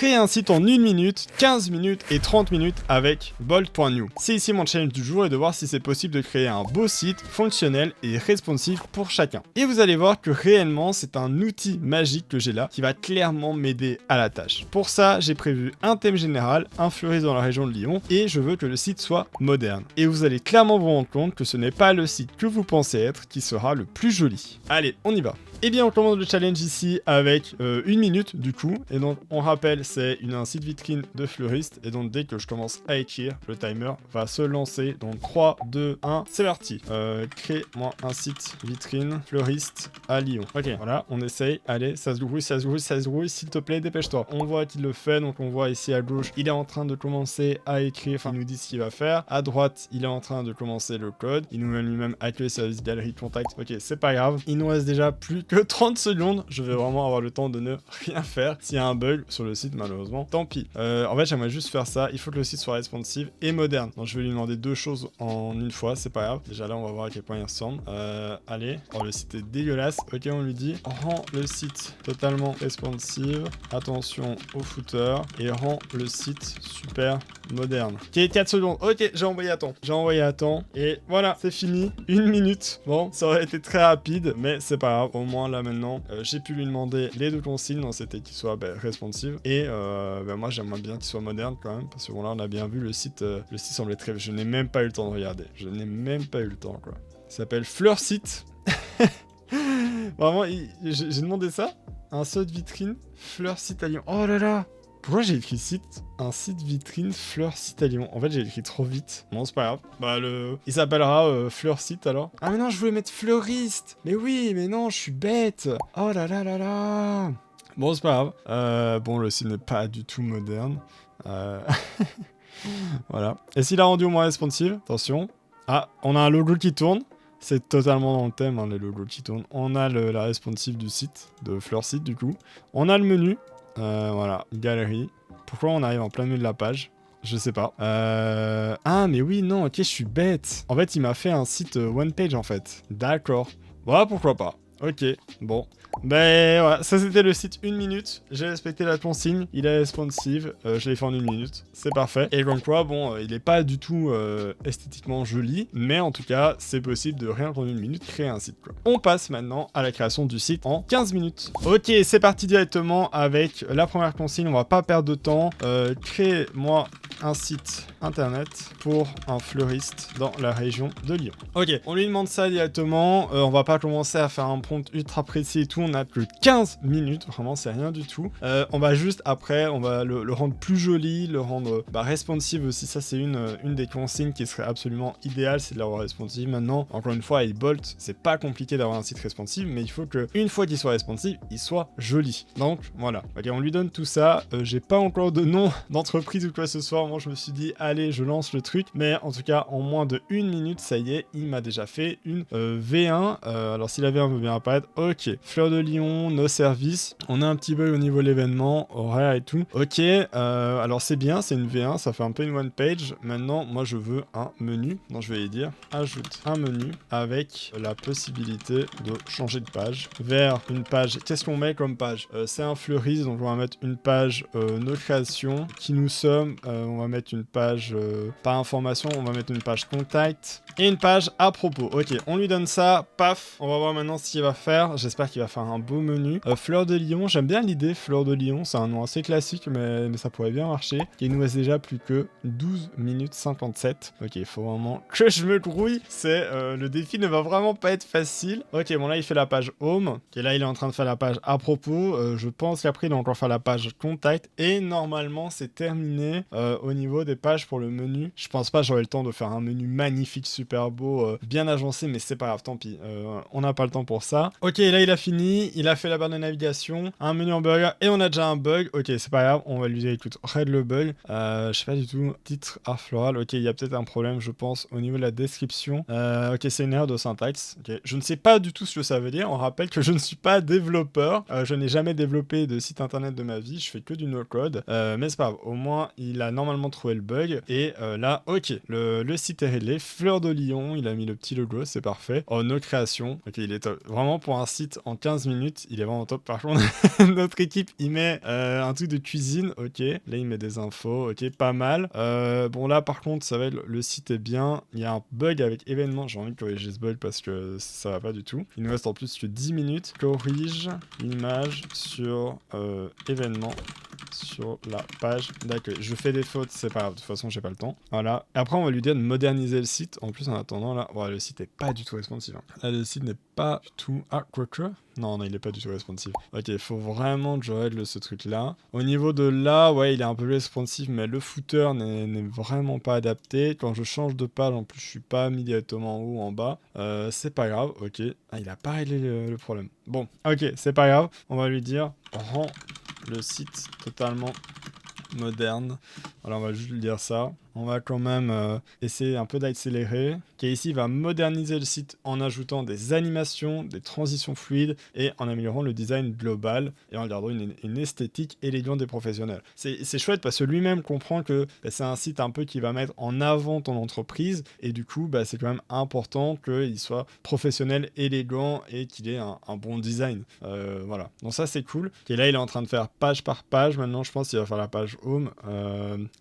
créer un site en 1 minute, 15 minutes et 30 minutes avec Bolt.new. C'est ici mon challenge du jour et de voir si c'est possible de créer un beau site fonctionnel et responsive pour chacun. Et vous allez voir que réellement c'est un outil magique que j'ai là qui va clairement m'aider à la tâche. Pour ça, j'ai prévu un thème général, un fleuriste dans la région de Lyon et je veux que le site soit moderne. Et vous allez clairement vous rendre compte que ce n'est pas le site que vous pensez être qui sera le plus joli. Allez, on y va. Et bien on commence le challenge ici avec 1 minute du coup, et donc on rappelle c'est un site vitrine de fleuriste, et donc dès que je commence à écrire, le timer va se lancer, donc 3, 2, 1, c'est parti. Crée-moi un site vitrine fleuriste à Lyon. Ok, voilà, on essaye, allez, ça se grouille, s'il te plaît, dépêche-toi. On voit qu'il le fait, donc on voit ici à gauche, il est en train de commencer à écrire, enfin il nous dit ce qu'il va faire. À droite, il est en train de commencer le code, il nous met lui-même accueil service galerie contact, ok, c'est pas grave, il nous reste déjà plus que 30 secondes, je vais vraiment avoir le temps de ne rien faire. S'il y a un bug sur le site, malheureusement, tant pis. En fait, j'aimerais juste faire ça. Il faut que le site soit responsive et moderne. Donc, je vais lui demander 2 choses en une fois, c'est pas grave. Déjà là, on va voir à quel point il ressemble. Allez, oh, le site est dégueulasse. Ok, on lui dit, rends le site totalement responsive. Attention au footer et rends le site super moderne. Ok, 4 secondes. Ok, j'ai envoyé à temps. Et voilà, c'est fini. 1 minute. Bon, ça aurait été très rapide, mais c'est pas grave. Au moins, là maintenant, j'ai pu lui demander les 2 consignes, donc c'était qu'il soit responsive et moi j'aimerais bien qu'il soit moderne quand même, parce que bon là on a bien vu le site semblait très... Je n'ai même pas eu le temps de regarder, quoi. Il s'appelle Fleur Site. Vraiment, j'ai demandé ça, un site vitrine Fleur Site à Lyon. Oh là là, pourquoi j'ai écrit site? Un site vitrine Fleur Site à Lyon. En fait, j'ai écrit trop vite. Bon, c'est pas grave. Bah, il s'appellera Fleur Site alors. Ah, mais non, je voulais mettre fleuriste. Mais oui, mais non, je suis bête. Oh là là là là. Bon, c'est pas grave. Bon, le site n'est pas du tout moderne. Voilà. Et s'il a rendu au moins responsive, attention. Ah, on a un logo qui tourne. C'est totalement dans le thème, hein, les logos qui tournent. On a la responsive du site, de Fleur Site du coup. On a le menu. Voilà, galerie. Pourquoi on arrive en plein milieu de la page? Je sais pas. Ah, mais oui, non, ok, je suis bête. En fait, il m'a fait un site one page, en fait. D'accord. Voilà, pourquoi pas. Ok, bon. Ben voilà, ça c'était le site 1 minute. J'ai respecté la consigne, il est responsive, je l'ai fait en 1 minute, c'est parfait. Et comme quoi, bon, il est pas du tout esthétiquement joli, mais en tout cas, c'est possible de rien qu'en 1 minute créer un site, quoi. On passe maintenant à la création du site en 15 minutes. Ok, c'est parti directement avec la première consigne, on va pas perdre de temps. Crée-moi un site internet pour un fleuriste dans la région de Lyon. Ok, on lui demande ça directement, on va pas commencer à faire un prompt ultra précis et tout, on a que 15 minutes, vraiment c'est rien du tout. On va juste après, on va le rendre plus joli, le rendre responsive aussi, ça c'est une des consignes qui serait absolument idéale, c'est de l'avoir responsive. Maintenant, encore une fois, avec Bolt, c'est pas compliqué d'avoir un site responsive, mais il faut que une fois qu'il soit responsive, il soit joli. Donc voilà, ok, on lui donne tout ça, j'ai pas encore de nom d'entreprise ou quoi que ce soit, moi je me suis dit, allez, je lance le truc, mais en tout cas, en moins de 1 minute, ça y est, il m'a déjà fait une V1, alors si la V1 veut bien apparaître, ok, Fleur de Lyon, nos services, on a un petit bug au niveau de l'événement, horaire et tout, ok, alors c'est bien, c'est une V1, ça fait un peu une one page, maintenant, moi je veux un menu, donc je vais y dire, ajoute un menu avec la possibilité de changer de page vers une page, qu'est-ce qu'on met comme page? C'est un fleuriste, donc on va mettre une page nos créations, qui nous sommes, on va mettre une page par information, on va mettre une page contact et une page à propos. Ok, on lui donne ça, paf, on va voir maintenant ce qu'il va faire. J'espère qu'il va faire un beau menu. Fleur de Lyon, j'aime bien l'idée, Fleur de Lyon, c'est un nom assez classique, mais ça pourrait bien marcher. Et il nous reste déjà plus que 12 minutes 57. Ok, il faut vraiment que je me grouille, le défi ne va vraiment pas être facile. Ok, bon là il fait la page home, et là il est en train de faire la page à propos, je pense qu'après il va encore faire la page contact, et normalement c'est terminé au niveau des pages pour le menu. Je pense pas j'aurai le temps de faire un menu magnifique, super beau, bien agencé, mais c'est pas grave, tant pis, on n'a pas le temps pour ça. Ok, là il a fini, il a fait la barre de navigation, un menu hamburger, et on a déjà un bug. Ok, c'est pas grave, on va lui dire écoute, raid le bug. Je sais pas du tout, titre art floral, ok, il y a peut-être un problème je pense au niveau de la description. Ok, c'est une erreur de syntaxe. Okay. Je ne sais pas du tout ce que ça veut dire, on rappelle que je ne suis pas développeur, je n'ai jamais développé de site internet de ma vie, je fais que du no-code, mais c'est pas grave, au moins il a normalement normalement trouvé le bug. Et là, ok, le site est réglé. Fleur de Lyon, il a mis le petit logo, c'est parfait. Oh, nos créations. Ok, il est top. Vraiment, pour un site en 15 minutes, il est vraiment top. Par contre, notre équipe, il met un truc de cuisine. Ok, là, il met des infos. Ok, pas mal. Bon, là, par contre, ça va être, le site est bien. Il y a un bug avec événement. J'ai envie de corriger ce bug parce que ça va pas du tout. Il nous reste en plus que 10 minutes. Corrige l'image sur événement sur la page d'accueil. Je fais des fautes, c'est pas grave, de toute façon j'ai pas le temps. Voilà. Et après on va lui dire de moderniser le site. En plus en attendant là, voilà, le site est pas du tout responsive. Là le site n'est pas du tout... Ah, quoique... Non, il est pas du tout responsive. Ok, il faut vraiment que je règle ce truc là. Au niveau de là, ouais, il est un peu responsive, mais le footer n'est vraiment pas adapté. Quand je change de page, en plus je suis pas mis directement en haut ou en bas. C'est pas grave, ok. Ah, il a pas réglé le problème. Bon, ok, c'est pas grave. On va lui dire, rends le site totalement moderne. Alors on va juste lui dire ça. On va quand même essayer un peu d'accélérer. Qui ici va moderniser le site en ajoutant des animations, des transitions fluides et en améliorant le design global et en gardant une esthétique élégante des professionnels. C'est chouette parce que lui-même comprend que c'est un site un peu qui va mettre en avant ton entreprise et du coup c'est quand même important qu'il soit professionnel, élégant et qu'il ait un bon design. Voilà. Donc ça c'est cool. Et là il est en train de faire page par page. Maintenant je pense qu'il va faire la page home,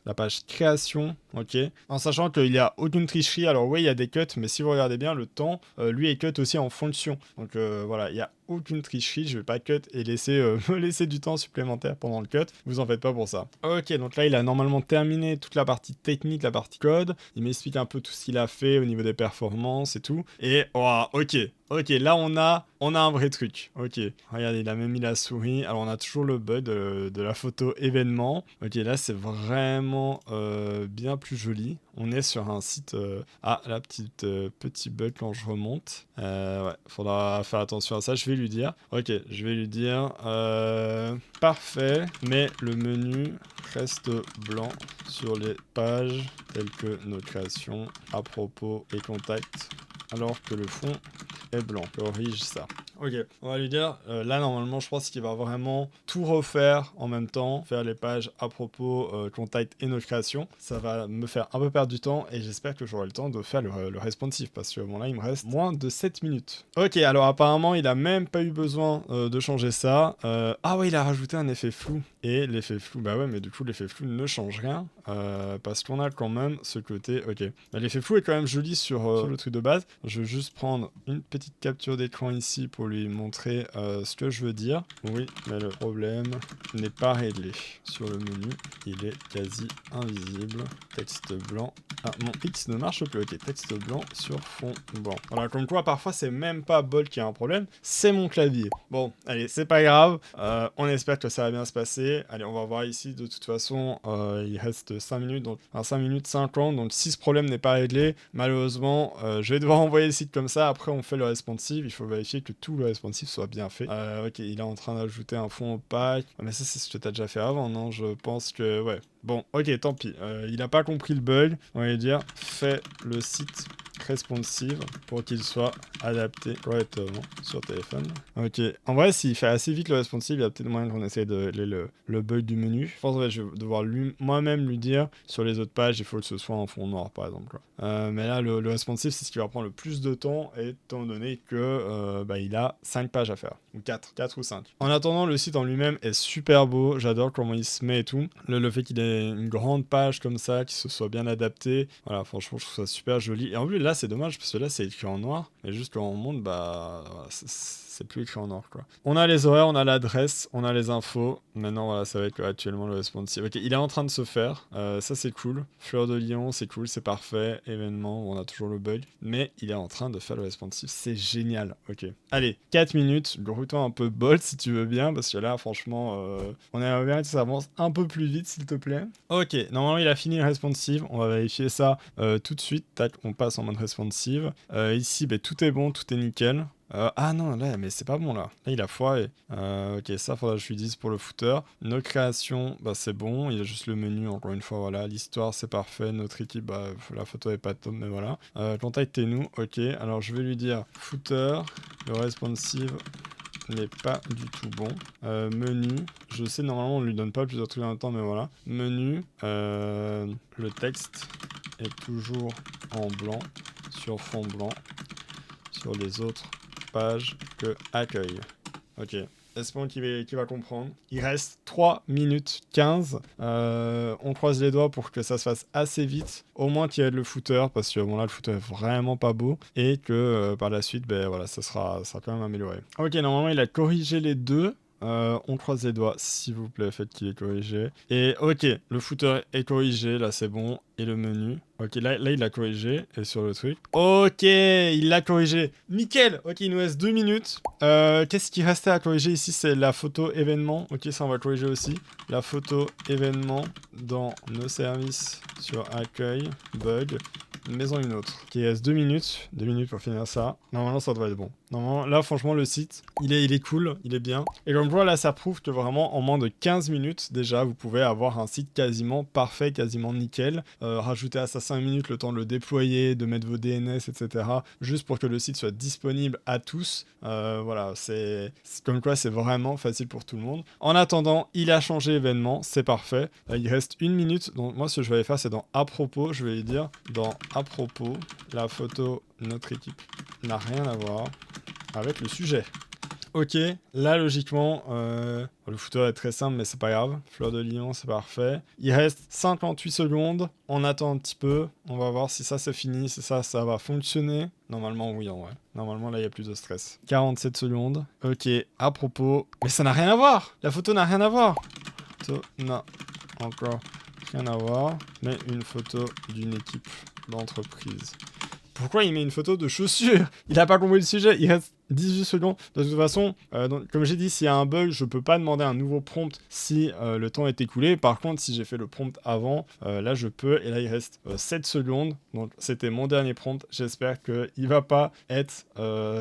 la page création. Ok. En sachant qu'il n'y a aucune tricherie. Alors oui, il y a des cuts, mais si vous regardez bien, le temps, lui, est cut aussi en fonction. Donc voilà, il n'y a aucune tricherie. Je vais pas cut et me laisser du temps supplémentaire pendant le cut. Vous en faites pas pour ça. Ok, donc là, il a normalement terminé toute la partie technique, la partie code. Il m'explique un peu tout ce qu'il a fait au niveau des performances et tout. Et, oh, ok. Ok, là on a un vrai truc. Ok, regardez, il a même mis la souris. Alors on a toujours le bug de la photo événement. Ok, là c'est vraiment bien plus joli. On est sur un site... Ah, là, petit bug quand je remonte. Ouais, faudra faire attention à ça. Je vais lui dire. Ok, je vais lui dire... Parfait, mais le menu reste blanc sur les pages telles que nos créations, à propos et contacts, alors que le fond est blanc. Corrige ça. Ok, on va lui dire, là normalement je pense qu'il va vraiment tout refaire en même temps, faire les pages à propos, contact et notification. Ça va me faire un peu perdre du temps et j'espère que j'aurai le temps de faire le responsive parce que bon là il me reste moins de 7 minutes. Ok, alors apparemment il a même pas eu besoin de changer ça. Ah ouais, il a rajouté un effet flou. Et l'effet flou, bah ouais, mais du coup l'effet flou ne change rien parce qu'on a quand même ce côté, ok. Bah, l'effet flou est quand même joli sur le truc de base. Je vais juste prendre une petite capture d'écran ici pour lui montrer ce que je veux dire. Oui, mais le problème n'est pas réglé. Sur le menu, il est quasi invisible. Texte blanc. Ah, mon X ne marche plus. Ok, texte blanc sur fond blanc. Voilà, comme quoi parfois c'est même pas Bolt qui a un problème, c'est mon clavier. Bon, allez, c'est pas grave. On espère que ça va bien se passer. Allez, on va voir ici. De toute façon, il reste 5 minutes, donc 5 minutes 50. Donc si ce problème n'est pas réglé, malheureusement, je vais devoir envoyer le site comme ça. Après, on fait le responsive. Il faut vérifier que tout le responsive soit bien fait. Ok, il est en train d'ajouter un fond opaque. Mais ça, c'est ce que tu as déjà fait avant, non? Je pense que... Ouais. Bon, ok, tant pis. Il n'a pas compris le bug. On va lui dire, fais le site responsive pour qu'il soit adapté correctement sur téléphone. Ok, en vrai s'il fait assez vite le responsive, il y a peut-être moyen qu'on essaye de le bug du menu. Je pense que je vais devoir moi-même lui dire sur les autres pages il faut que ce soit en fond noir par exemple quoi. Mais là le responsive c'est ce qui va prendre le plus de temps étant donné que il a 5 pages à faire, ou 4 ou 5. En attendant, le site en lui-même est super beau, j'adore comment il se met et tout. Le fait qu'il ait une grande page comme ça, qu'il se soit bien adapté, voilà, franchement je trouve ça super joli. Et en plus là c'est dommage parce que là c'est écrit en noir, et juste quand on monte voilà, c'est plus écrit en noir quoi. On a les horaires, on a l'adresse, on a les infos. Maintenant voilà, ça va être actuellement le responsive. Ok, il est en train de se faire, ça c'est cool. Fleur de Lyon, c'est cool, c'est parfait. Événement, on a toujours le bug, mais il est en train de faire le responsive, c'est génial. Ok, allez, 4 minutes, grouille-toi un peu Bolt si tu veux bien, parce que là franchement, on aimerait bien que ça avance un peu plus vite s'il te plaît. Ok, normalement il a fini le responsive, on va vérifier ça tout de suite. Tac, on passe en mode responsive. Ici, tout est bon, tout est nickel. Ah non, là, mais c'est pas bon là. Là, il a foiré. Ok, ça, faudra que je lui dise pour le footer. Nos créations, c'est bon. Il y a juste le menu, encore une fois, voilà. L'histoire, c'est parfait. Notre équipe, la photo est pas top, mais voilà. Contactez-nous, ok. Alors, je vais lui dire footer, le responsive n'est pas du tout bon. Menu, je sais normalement on lui donne pas plusieurs trucs en même temps, mais voilà. Menu, le texte est toujours en blanc, sur fond blanc, sur les autres pages que accueil. Ok. Espérons qu'il va comprendre. Il reste 3 minutes 15. On croise les doigts pour que ça se fasse assez vite. Au moins qu'il y ait le footer, parce que bon là le footer est vraiment pas beau. Et que par la suite, ben voilà, ça sera quand même amélioré. Ok, normalement il a corrigé les deux. On croise les doigts, s'il vous plaît, faites qu'il est corrigé. Et ok, le footer est corrigé, là c'est bon. Et le menu. Ok, là il l'a corrigé. Et sur le truc. Ok, il l'a corrigé. Nickel. Ok, il nous reste 2 minutes. Qu'est-ce qui restait à corriger ici? C'est la photo événement. Ok, ça on va corriger aussi. La photo événement dans nos services sur accueil, bug. Maison une autre. Ok, il reste 2 minutes. 2 minutes pour finir ça. Normalement, ça devrait être bon. Normalement, là, franchement, le site, il est cool, il est bien. Et comme je vois, là, ça prouve que vraiment, en moins de 15 minutes, déjà, vous pouvez avoir un site quasiment parfait, quasiment nickel. Rajouter à ça 5 minutes le temps de le déployer, de mettre vos DNS, etc. Juste pour que le site soit disponible à tous. Voilà, c'est comme quoi, c'est vraiment facile pour tout le monde. En attendant, il a changé événement, c'est parfait. Il reste 1 minute. Donc, moi, ce que je vais aller faire, c'est dans à propos, je vais lui dire dans à propos, la photo, notre équipe n'a rien à voir avec le sujet. Ok, là logiquement, le footer est très simple mais c'est pas grave. Fleur de Lyon, c'est parfait. Il reste 58 secondes, on attend un petit peu, on va voir si ça c'est fini, si ça va fonctionner. Normalement oui en vrai, normalement là il y a plus de stress. 47 secondes, ok, à propos, mais ça n'a rien à voir, la photo n'a rien à voir. Photo n'a encore rien à voir, mais une photo d'une équipe d'entreprise. Pourquoi il met une photo de chaussures? Il a pas compris le sujet, il reste 18 secondes. De toute façon, donc, comme j'ai dit, s'il y a un bug, je peux pas demander un nouveau prompt si le temps est écoulé. Par contre, si j'ai fait le prompt avant, là je peux. Et là il reste 7 secondes. Donc c'était mon dernier prompt. J'espère qu'il va pas être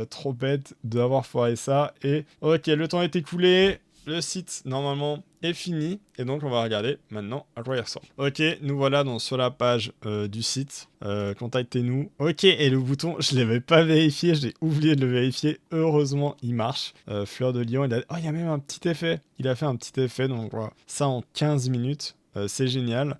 trop bête d'avoir foiré ça. Et ok, le temps est écoulé. Le site, normalement, est fini. Et donc, on va regarder maintenant à quoi il ressemble. Ok, nous voilà donc sur la page du site. Contactez-nous. Ok, et le bouton, je ne l'avais pas vérifié. J'ai oublié de le vérifier. Heureusement, il marche. Fleur de Lyon, oh, il y a même un petit effet. Il a fait un petit effet. Donc, voilà. Ça en 15 minutes. C'est génial.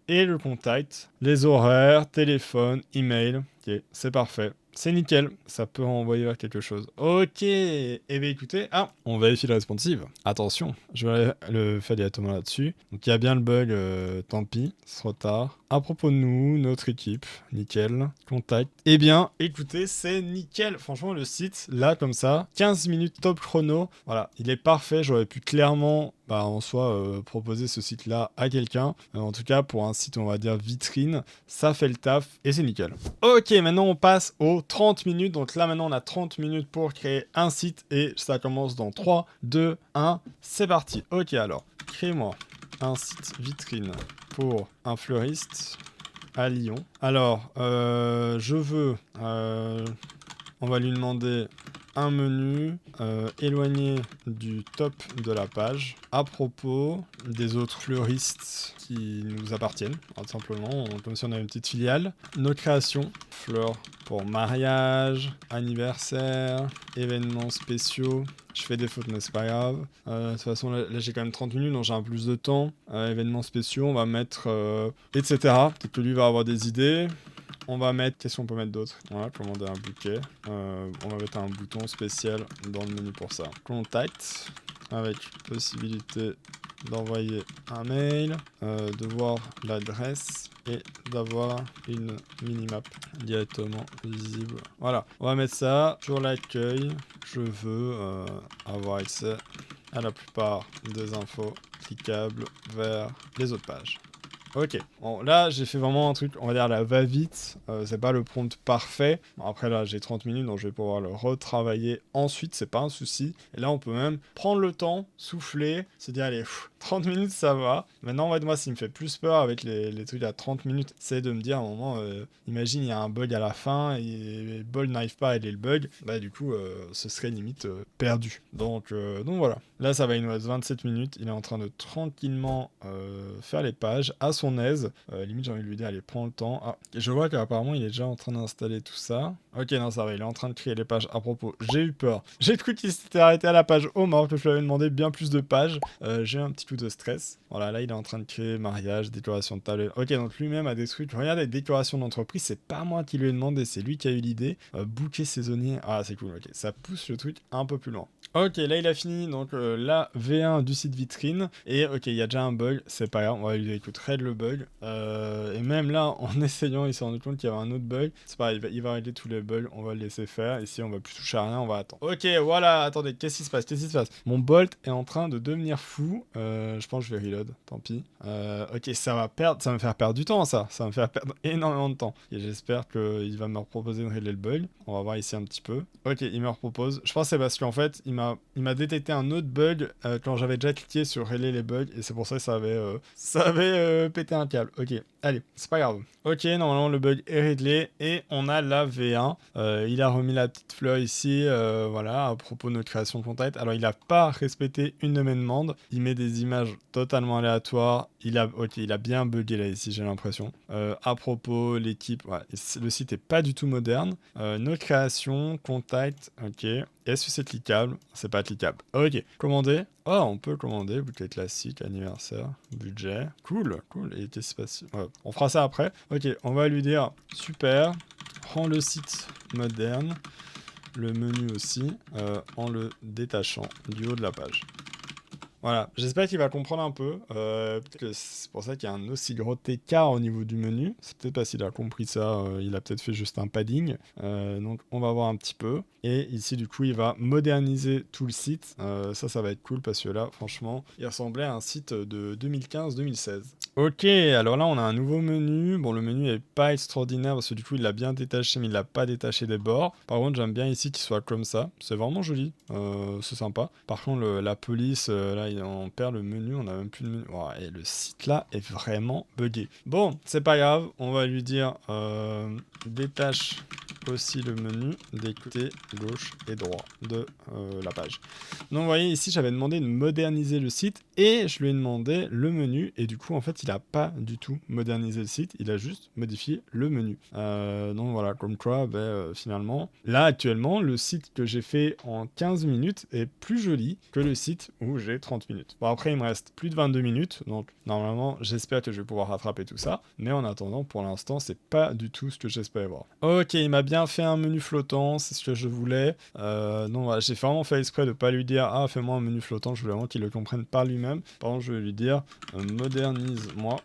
Et le contact, les horaires, téléphone, email. Ok, c'est parfait. C'est nickel, ça peut renvoyer vers quelque chose. Ok, et bien écoutez, on vérifie la responsive. Attention, je vais le faire directement là-dessus. Donc il y a bien le bug, tant pis, c'est trop tard. À propos de nous, notre équipe, nickel, contact. Eh bien, écoutez, c'est nickel. Franchement, le site, là, comme ça, 15 minutes top chrono. Voilà, il est parfait. J'aurais pu clairement, en soi, proposer ce site-là à quelqu'un. En tout cas, pour un site, on va dire vitrine, ça fait le taf et c'est nickel. Ok, maintenant on passe aux 30 minutes. Donc là, maintenant, on a 30 minutes pour créer un site et ça commence dans 3, 2, 1. C'est parti. Ok, alors, crée-moi un site vitrine pour un fleuriste à Lyon. Alors, je veux... on va lui demander un menu éloigné du top de la page à propos des autres fleuristes qui nous appartiennent, tout simplement, comme si on avait une petite filiale. Nos créations, fleurs pour mariage, anniversaire, événements spéciaux. Je fais des fautes, mais c'est pas grave. De toute façon, là j'ai quand même 30 minutes, donc j'ai un peu plus de temps. Événements spéciaux, on va mettre... etc. Peut-être que lui va avoir des idées. On va mettre... Qu'est-ce qu'on peut mettre d'autre? Voilà, commander un bouquet. On va mettre un bouton spécial dans le menu pour ça. Contact, avec possibilité d'envoyer un mail, de voir l'adresse et d'avoir une minimap directement visible. Voilà, on va mettre ça sur l'accueil. Je veux avoir accès à la plupart des infos cliquables vers les autres pages. Ok, bon, là j'ai fait vraiment un truc, on va dire la va-vite, c'est pas le prompt parfait. Bon, après là j'ai 30 minutes donc je vais pouvoir le retravailler ensuite, c'est pas un souci. Et là on peut même prendre le temps, souffler, se dire allez, 30 minutes ça va. Maintenant en fait moi ce qui me fait plus peur avec les trucs à 30 minutes, c'est de me dire à un moment, imagine il y a un bug à la fin et Bol n'arrive pas à aider le bug, bah du coup ce serait limite perdu. Donc voilà, là ça va, il nous reste 27 minutes, il est en train de tranquillement faire les pages à son son aise. Limite, j'ai envie de lui dire, allez, prends le temps. Ah, je vois qu'apparemment, il est déjà en train d'installer tout ça. Ok, non, ça va, il est en train de créer les pages. À propos, j'ai eu peur. J'ai cru qu'il s'était arrêté à la page home, alors que je lui avais demandé bien plus de pages. J'ai eu un petit coup de stress. Voilà, là, il est en train de créer mariage, décoration de table. Ok, donc lui-même a des trucs. Regardez, décoration d'entreprise, c'est pas moi qui lui ai demandé, c'est lui qui a eu l'idée. Bouquet saisonnier. Ah, c'est cool, ok. Ça pousse le truc un peu plus loin. Ok, là il a fini donc la V1 du site vitrine. Et ok, il y a déjà un bug, c'est pas grave, on va lui dire écoute, raid le bug. Et même là, en essayant, il s'est rendu compte qu'il y avait un autre bug. C'est pas grave, il va régler tous les bugs, on va le laisser faire. Ici, on va plus toucher à rien, on va attendre. Ok, voilà, attendez, qu'est-ce qui se passe? Qu'est-ce qui se passe? Mon bolt est en train de devenir fou. Je pense que je vais reload, tant pis. Ok, ça va me faire perdre du temps, ça. Ça va me faire perdre énormément de temps. Et j'espère qu'il va me proposer de régler le bug. On va voir ici un petit peu. Ok, il me propose. Je pense que c'est parce qu'en fait, il m'a détecté un autre bug quand j'avais déjà cliqué sur régler les bugs. Et c'est pour ça que ça avait pété un câble. Ok, allez, c'est pas grave. Ok, normalement, le bug est réglé. Et on a la V1. Il a remis la petite fleur ici. Voilà, à propos de notre création de contact. Alors, il n'a pas respecté une de mes demandes. Il met des images totalement aléatoires. Il a bien bugué là ici, j'ai l'impression. À propos, l'équipe, ouais, le site est pas du tout moderne. Notre création, contact, ok. Est-ce que c'est cliquable? C'est pas cliquable. Ok, commander. Oh, on peut commander, bouquet classique, anniversaire, budget. Cool, cool. Et qu'est-ce qui se passe? Ouais, on fera ça après. Ok, on va lui dire, super, rends le site moderne, le menu aussi, en le détachant du haut de la page. Voilà, j'espère qu'il va comprendre un peu. Peut-être que c'est pour ça qu'il y a un aussi gros écart au niveau du menu. C'est peut-être parce qu'il a compris ça, il a peut-être fait juste un padding. Donc on va voir un petit peu. Et ici du coup il va moderniser tout le site. Ça va être cool parce que là franchement il ressemblait à un site de 2015-2016. Ok, alors là on a un nouveau menu. Bon, le menu est pas extraordinaire parce que du coup il l'a bien détaché mais il l'a pas détaché des bords. Par contre j'aime bien ici qu'il soit comme ça. C'est vraiment joli, c'est sympa. Par contre la police, là on perd le menu, on a même plus de menu. Oh, et le site là est vraiment buggé. Bon, c'est pas grave, on va lui dire détache aussi le menu des côtés gauche et droit de la page. Donc vous voyez ici j'avais demandé de moderniser le site et je lui ai demandé le menu et du coup en fait il a pas du tout modernisé le site, il a juste modifié le menu. Donc voilà, comme quoi finalement là actuellement le site que j'ai fait en 15 minutes est plus joli que le site où j'ai 30 minutes. Bon après il me reste plus de 22 minutes donc normalement j'espère que je vais pouvoir rattraper tout ça, mais en attendant pour l'instant c'est pas du tout ce que j'espérais voir. Ok, il m'a bien fait un menu flottant, c'est ce que je voulais. Donc voilà, j'ai vraiment fait exprès de pas lui dire ah fais-moi un menu flottant, je voulais vraiment qu'il le comprenne par lui-même. Par contre je vais lui dire modernise-moi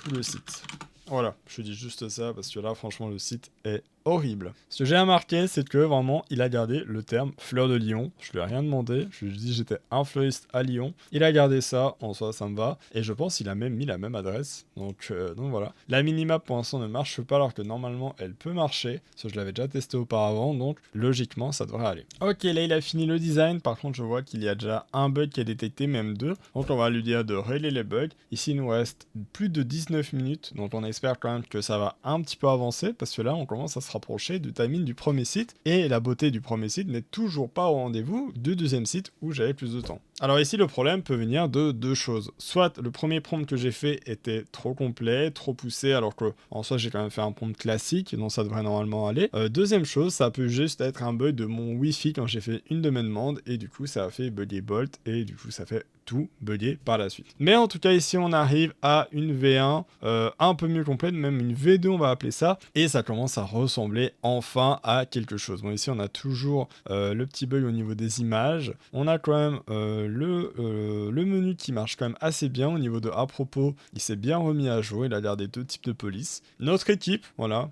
tout le site. Voilà, je dis juste ça parce que là franchement le site est horrible. Ce que j'ai remarqué, c'est que vraiment, il a gardé le terme fleur de Lyon. Je lui ai rien demandé. Je lui ai dit j'étais un fleuriste à Lyon. Il a gardé ça. En soi, ça me va. Et je pense qu'il a même mis la même adresse. Donc voilà. La minimap pour l'instant ne marche pas alors que normalement, elle peut marcher. Parce que je l'avais déjà testé auparavant. Donc logiquement, ça devrait aller. Ok, là, il a fini le design. Par contre, je vois qu'il y a déjà un bug qui est détecté, même deux. Donc on va lui dire de régler les bugs. Ici, il nous reste plus de 19 minutes. Donc on espère quand même que ça va un petit peu avancer. Parce que là, on commence à se rapprocher du timing du premier site et la beauté du premier site n'est toujours pas au rendez-vous du deuxième site où j'avais plus de temps. Alors ici le problème peut venir de deux choses. Soit le premier prompt que j'ai fait était trop complet, trop poussé alors que en soi j'ai quand même fait un prompt classique donc ça devrait normalement aller. Deuxième chose, ça peut juste être un bug de mon Wi-Fi quand j'ai fait une de mes demandes et du coup ça a fait bugger Bolt et du coup ça fait tout bugger par la suite. Mais en tout cas ici on arrive à une V1 un peu mieux complète, même une V2 on va appeler ça, et ça commence à ressembler enfin à quelque chose. Bon ici on a toujours le petit bug au niveau des images, on a quand même le menu qui marche quand même assez bien au niveau de à propos, il s'est bien remis à jour, il a gardé deux types de police. Notre équipe, voilà,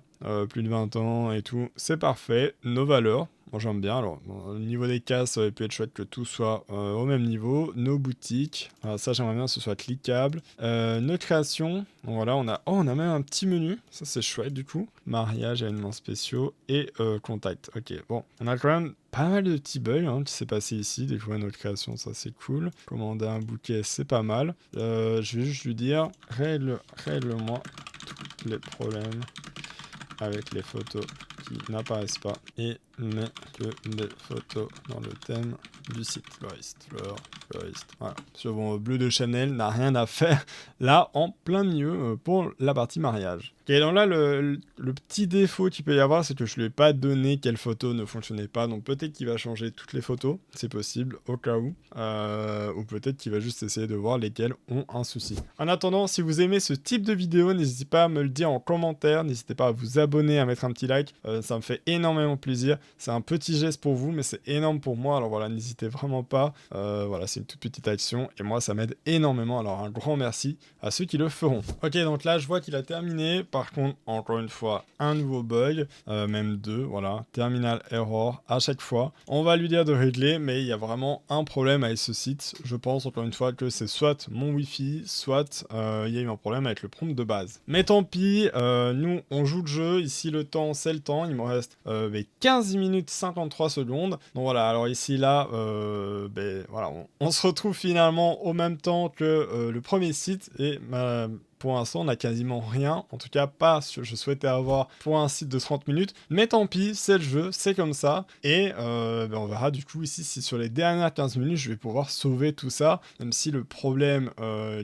plus de 20 ans et tout, c'est parfait, nos valeurs. Moi j'aime bien, alors au niveau des cases ça aurait pu être chouette que tout soit au même niveau, nos boutiques, ça j'aimerais bien que ce soit cliquable, nos créations, donc voilà on a même un petit menu, ça c'est chouette du coup, mariage, événements spéciaux et contact, ok bon, on a quand même pas mal de petits bugs qui s'est passé ici, découvrir notre création, ça c'est cool, commander un bouquet c'est pas mal, je vais juste lui dire règle-moi tous les problèmes avec les photos qui n'apparaissent pas et mets que des photos dans le thème du site. Floriste, fleur, fleuriste. Voilà. Ce bon, bleu de Chanel n'a rien à faire là en plein milieu pour la partie mariage. Ok, donc là, le petit défaut qu'il peut y avoir, c'est que je lui ai pas donné quelle photo ne fonctionnait pas. Donc peut-être qu'il va changer toutes les photos, c'est possible, au cas où. Ou peut-être qu'il va juste essayer de voir lesquelles ont un souci. En attendant, si vous aimez ce type de vidéo, n'hésitez pas à me le dire en commentaire. N'hésitez pas à vous abonner, à mettre un petit like. Ça me fait énormément plaisir. C'est un petit geste pour vous, mais c'est énorme pour moi. Alors voilà, n'hésitez vraiment pas. Voilà, c'est une toute petite action. Et moi, ça m'aide énormément. Alors un grand merci à ceux qui le feront. Ok, donc là, je vois qu'il a terminé. Par contre, encore une fois, un nouveau bug, même deux, voilà, terminal error à chaque fois. On va lui dire de régler, mais il y a vraiment un problème avec ce site. Je pense encore une fois que c'est soit mon Wi-Fi, soit il y a eu un problème avec le prompt de base. Mais tant pis, nous on joue le jeu, ici le temps c'est le temps, il me reste 15 minutes 53 secondes. Donc voilà, alors ici là, voilà, on se retrouve finalement au même temps que le premier site et pour l'instant, on n'a quasiment rien. En tout cas, pas ce que je souhaitais avoir pour un site de 30 minutes. Mais tant pis, c'est le jeu, c'est comme ça. Et on verra du coup ici si sur les dernières 15 minutes, je vais pouvoir sauver tout ça. Même si le problème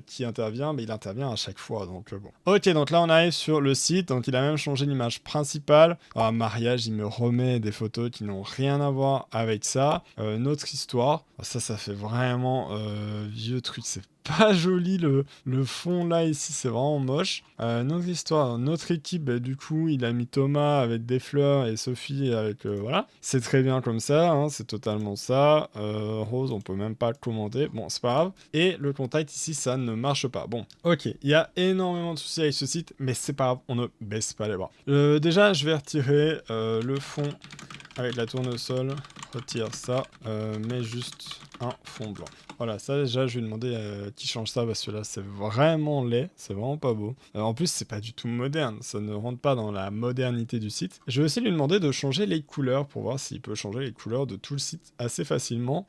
qui intervient, il intervient à chaque fois. Donc bon. Ok, donc là, on arrive sur le site. Donc il a même changé l'image principale. Alors, mariage, il me remet des photos qui n'ont rien à voir avec ça. Notre histoire. Ça fait vraiment vieux truc. C'est pas joli le fond là ici, c'est vraiment moche. Notre histoire, notre équipe, du coup il a mis Thomas avec des fleurs et Sophie avec voilà, c'est très bien comme ça, hein, c'est totalement ça. Rose, on peut même pas commenter, bon c'est pas grave. Et le contact ici, ça ne marche pas. Bon, ok, il y a énormément de soucis avec ce site, mais c'est pas grave, on ne baisse pas les bras. Déjà, je vais retirer le fond avec la tournesol, retire ça, mets juste un fond blanc. Voilà, ça déjà je vais demander qui change ça parce que là c'est vraiment laid, c'est vraiment pas beau. En plus c'est pas du tout moderne, ça ne rentre pas dans la modernité du site. Je vais aussi lui demander de changer les couleurs pour voir s'il peut changer les couleurs de tout le site assez facilement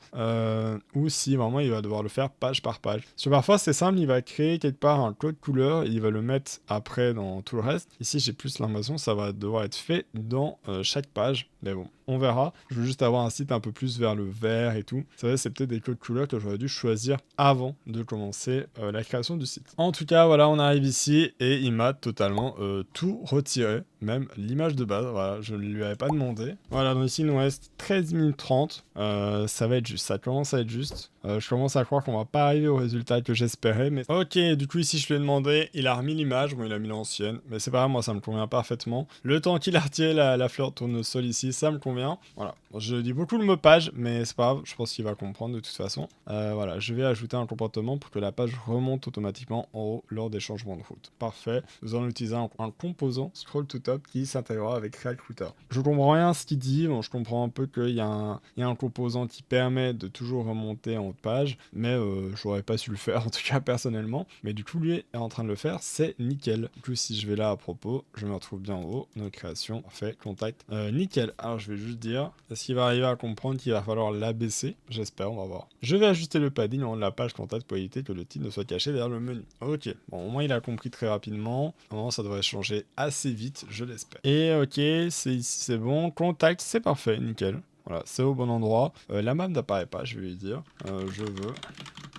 ou si vraiment il va devoir le faire page par page. Parce que parfois c'est simple, il va créer quelque part un code couleur et il va le mettre après dans tout le reste. Ici j'ai plus l'impression que ça va devoir être fait dans chaque page, mais bon. On verra. Je veux juste avoir un site un peu plus vers le vert et tout. C'est vrai, c'est peut-être des codes couleurs que j'aurais dû choisir avant de commencer la création du site. En tout cas, voilà, on arrive ici et il m'a totalement tout retiré. Même l'image de base, voilà, je ne lui avais pas demandé. Voilà, donc ici, il nous reste 13 minutes 30. Ça va être juste, ça commence à être juste. Je commence à croire qu'on va pas arriver au résultat que j'espérais, mais... Ok, du coup, ici, je lui ai demandé, il a remis l'image, bon, il a mis l'ancienne, mais c'est pas grave, moi, ça me convient parfaitement. Le temps qu'il a retiré la fleur tournesol ici, ça me convient. Voilà, je dis beaucoup le mot page, mais c'est pas grave, je pense qu'il va comprendre de toute façon. Voilà, je vais ajouter un comportement pour que la page remonte automatiquement en haut lors des changements de route. Parfait, nous allons utiliser un composant scroll to top qui s'intégrera avec React Router. Je comprends rien à ce qu'il dit, bon, je comprends un peu qu'il y a un composant qui permet de toujours remonter en haut de page, mais j'aurais pas su le faire, en tout cas personnellement. Mais du coup, lui est en train de le faire, c'est nickel. Du coup, si je vais là à propos, je me retrouve bien en haut, notre création, parfait, contact, nickel. Alors je vais juste dire, est-ce qu'il va arriver à comprendre qu'il va falloir l'abaisser? J'espère, on va voir. Je vais ajuster le padding en haut de la page contact pour éviter que le titre ne soit caché derrière le menu. Ok, bon, au moins il a compris très rapidement. Normalement, ça devrait changer assez vite, je l'espère. Et ok, c'est ici, c'est bon. Contact, c'est parfait, nickel. Voilà, c'est au bon endroit. La map n'apparaît pas, je vais lui dire. Je veux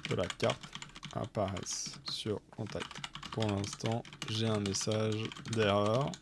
que la carte apparaisse sur contact. Pour l'instant, j'ai un message d'erreur.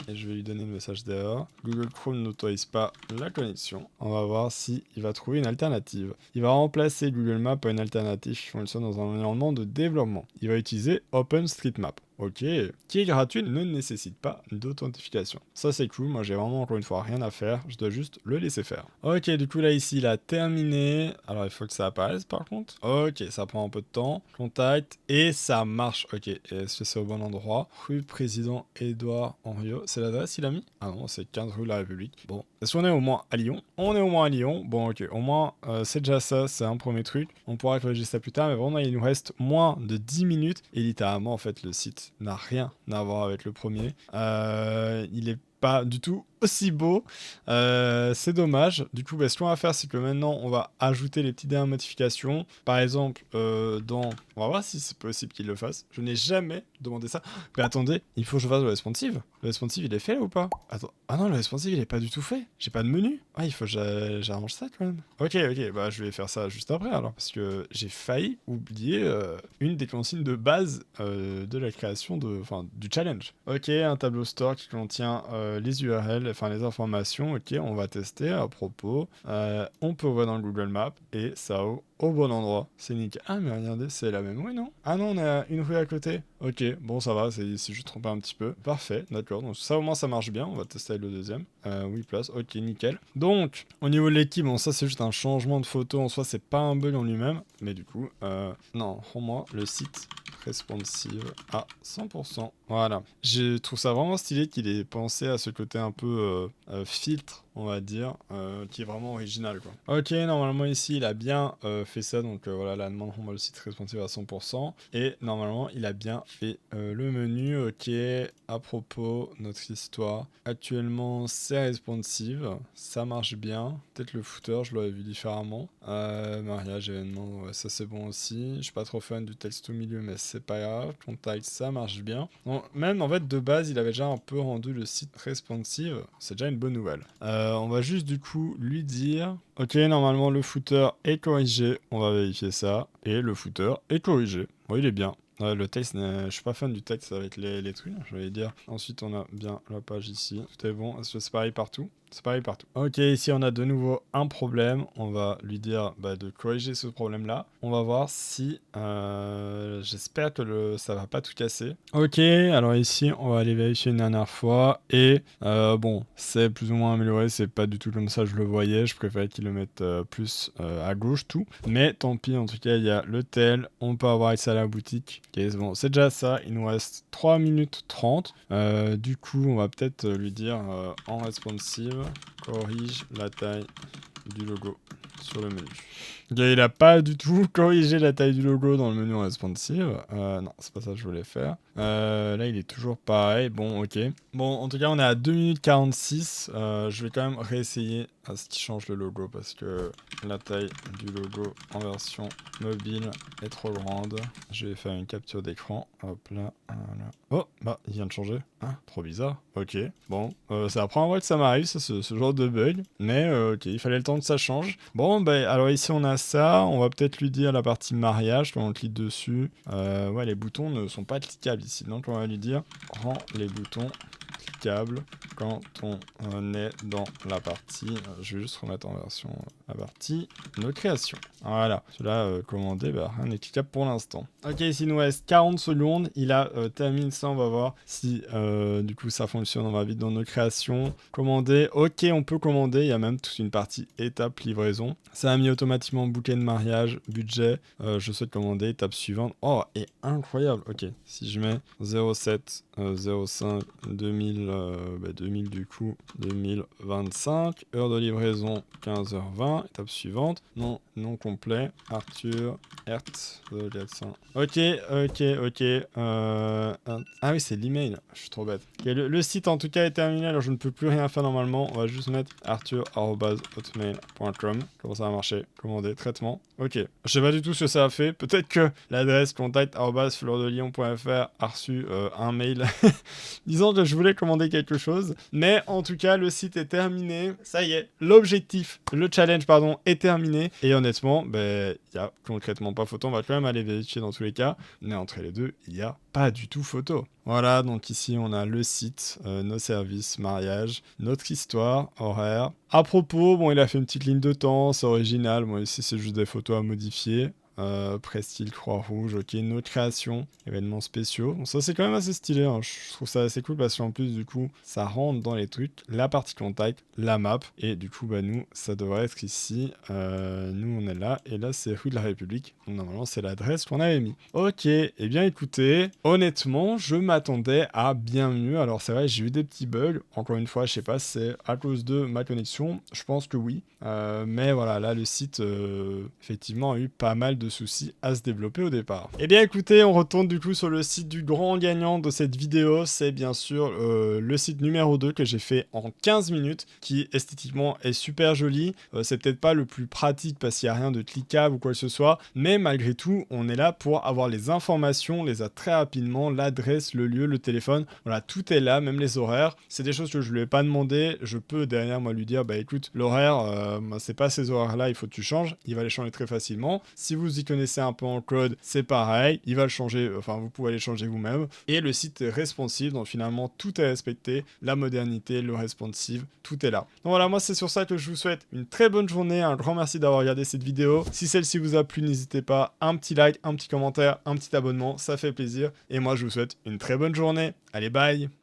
Et je vais lui donner le message d'erreur. Google Chrome n'autorise pas la connexion. On va voir s'il va trouver une alternative. Il va remplacer Google Maps par une alternative qui fonctionne dans un environnement de développement. Il va utiliser OpenStreetMap. Ok, qui est gratuit, ne nécessite pas d'authentification. Ça c'est cool, moi j'ai vraiment encore une fois rien à faire, je dois juste le laisser faire. Ok, du coup là ici il a terminé, alors il faut que ça apparaisse par contre. Ok, ça prend un peu de temps, contact, et ça marche. Ok, est-ce que c'est au bon endroit? Rue Président Édouard Henriot, c'est l'adresse il a mis? Ah non, c'est 15 rue de la République. Bon, est-ce qu'on est au moins à Lyon? On est au moins à Lyon, bon ok, au moins c'est déjà ça, c'est un premier truc. On pourra corriger ça plus tard, mais vraiment il nous reste moins de 10 minutes, et littéralement en fait le site n'a rien à voir avec le premier. Il est pas du tout aussi beau. C'est dommage. Du coup, ce qu'on va faire, c'est que maintenant, on va ajouter les petites dernières modifications. Par exemple, on va voir si c'est possible qu'il le fasse. Je n'ai jamais demandé ça. Mais attendez, il faut que je fasse le responsive. Le responsive, il est fait là ou pas? Attends. Ah non, le responsive, il est pas du tout fait. J'ai pas de menu. Ah, il faut que j'arrange ça quand même. Ok, bah je vais faire ça juste après alors. Parce que j'ai failli oublier une des consignes de base de la création du challenge. Ok, un tableau store qui contient les URL, enfin les informations. Ok, on va tester à propos. On peut voir dans le Google Maps et ça au bon endroit. C'est nickel. Ah, mais regardez, c'est la même rue, non? Ah non, on a une rue à côté. Ok, bon, ça va, c'est juste trompé un petit peu. Parfait, d'accord. Donc ça, au moins, ça marche bien. On va tester avec le deuxième. Oui, place. Ok, nickel. Donc, au niveau de l'équipe, bon, ça, c'est juste un changement de photo. En soi, c'est pas un bug en lui-même. Mais du coup, non, pour moi, le site responsive à 100%. Voilà. Je trouve ça vraiment stylé qu'il ait pensé à ce côté un peu filtre, on va dire, qui est vraiment original, quoi. Ok, normalement ici il a bien fait ça, donc voilà, la demande on va le site responsive à 100%, et normalement il a bien fait le menu. Ok, à propos, notre histoire, actuellement c'est responsive, ça marche bien, peut-être le footer je l'aurais vu différemment, mariage, événement, ouais, ça c'est bon aussi, je suis pas trop fan du texte au milieu mais c'est pas grave, contact ça marche bien. Donc, même en fait de base il avait déjà un peu rendu le site responsive, c'est déjà une bonne nouvelle. On va juste du coup lui dire ok, normalement le footer est corrigé, on va vérifier ça, et le footer est corrigé. Bon, il est bien. Le texte, je suis pas fan du texte avec les trucs, je vais dire. Ensuite, on a bien la page ici. Tout est bon, c'est pareil partout. C'est pareil partout. Ok, ici on a de nouveau un problème. On va lui dire de corriger ce problème-là. On va voir si... J'espère que ça va pas tout casser. Ok, alors ici on va aller vérifier une dernière fois. Et bon, c'est plus ou moins amélioré. C'est pas du tout comme ça je le voyais. Je préférais qu'il le mette plus à gauche tout. Mais tant pis, en tout cas il y a le tel. On peut avoir accès à la boutique. Ok, c'est bon, c'est déjà ça. Il nous reste 3 minutes 30. Du coup, on va peut-être lui dire en responsive, corrige la taille du logo sur le menu. Okay, il a pas du tout corrigé la taille du logo dans le menu responsive. Non, c'est pas ça que je voulais faire. Là, il est toujours pareil. Bon, ok. Bon, en tout cas, on est à 2 minutes 46. Je vais quand même réessayer à ce qu'il change le logo parce que la taille du logo en version mobile est trop grande. Je vais faire une capture d'écran. Hop là, voilà. Oh, bah, il vient de changer. Ah, trop bizarre. Ok, bon. C'est la première fois que ça m'arrive, ce genre de bug. Mais ok, il fallait le temps que ça change. Bon, bah, alors ici, on a ça. On va peut-être lui dire la partie mariage quand on clique dessus. Ouais, les boutons ne sont pas cliquables ici. Donc, on va lui dire rends les boutons cliquables quand on est dans la partie. Je vais juste remettre en version la partie de création. Voilà. Cela commandé, rien n'est cliquable pour l'instant. Ok, ici, il nous reste 40 secondes. Il a terminé ça. On va voir si du coup ça fonctionne. On va vite dans nos créations. Commander. Ok, on peut commander. Il y a même toute une partie étape livraison. Ça a mis automatiquement bouquet de mariage, budget. Je souhaite commander. Étape suivante. Oh, et incroyable. Ok, si je mets 07 05 2000 2000 du coup 2025, heure de livraison 15h20, étape suivante, non complet, Arthur Hert 400. Ok. Ah oui, c'est l'email, je suis trop bête. Okay, le site en tout cas est terminé, alors je ne peux plus rien faire normalement. On va juste mettre arthur@hotmail.com. Comment ça va marcher? Commander, traitement. Ok, je sais pas du tout ce que ça a fait. Peut-être que l'adresse contact@fleurdelion.fr a reçu un mail disant que je voulais commander quelque chose. Mais en tout cas, le site est terminé. Ça y est, le challenge, est terminé. Et honnêtement, il y a concrètement pas photo. On va quand même aller vérifier dans tous les cas. Mais entre les deux, il n'y a pas du tout photo. Voilà, donc ici, on a le site, nos services, mariage, notre histoire, horaire. À propos, bon, il a fait une petite ligne de temps, c'est original. Bon, ici, c'est juste des photos à modifier. Prestil, Croix-Rouge, ok, nos créations, événements spéciaux. Bon, ça c'est quand même assez stylé, hein. Je trouve ça assez cool parce qu'en plus du coup ça rentre dans les trucs, la partie contact, la map, et du coup nous ça devrait être ici, nous on est là, et là c'est rue de la République, donc normalement c'est l'adresse qu'on avait mis. Ok, et bien écoutez, honnêtement je m'attendais à bien mieux, alors c'est vrai j'ai eu des petits bugs, encore une fois je sais pas si c'est à cause de ma connexion, je pense que oui, mais voilà là le site effectivement a eu pas mal de de soucis à se développer au départ. Et bien écoutez, on retourne du coup sur le site du grand gagnant de cette vidéo. C'est bien sûr le site numéro 2 que j'ai fait en 15 minutes, qui esthétiquement est super joli. C'est peut-être pas le plus pratique parce qu'il n'y a rien de cliquable ou quoi que ce soit, mais malgré tout, on est là pour avoir les informations, on les a très rapidement, l'adresse, le lieu, le téléphone, voilà, tout est là, même les horaires. C'est des choses que je lui ai pas demandé, je peux derrière moi lui dire, bah écoute, l'horaire, c'est pas ces horaires-là, il faut que tu changes, il va les changer très facilement. Si vous y connaissez un peu en code, c'est pareil, il va le changer, enfin vous pouvez les changer vous-même. Et le site est responsive, donc finalement tout est respecté, la modernité, le responsive, tout est là. Donc voilà, moi c'est sur ça que je vous souhaite une très bonne journée, un grand merci d'avoir regardé cette vidéo. Si celle-ci vous a plu, n'hésitez pas, un petit like, un petit commentaire, un petit abonnement, ça fait plaisir. Et moi je vous souhaite une très bonne journée. Allez, bye!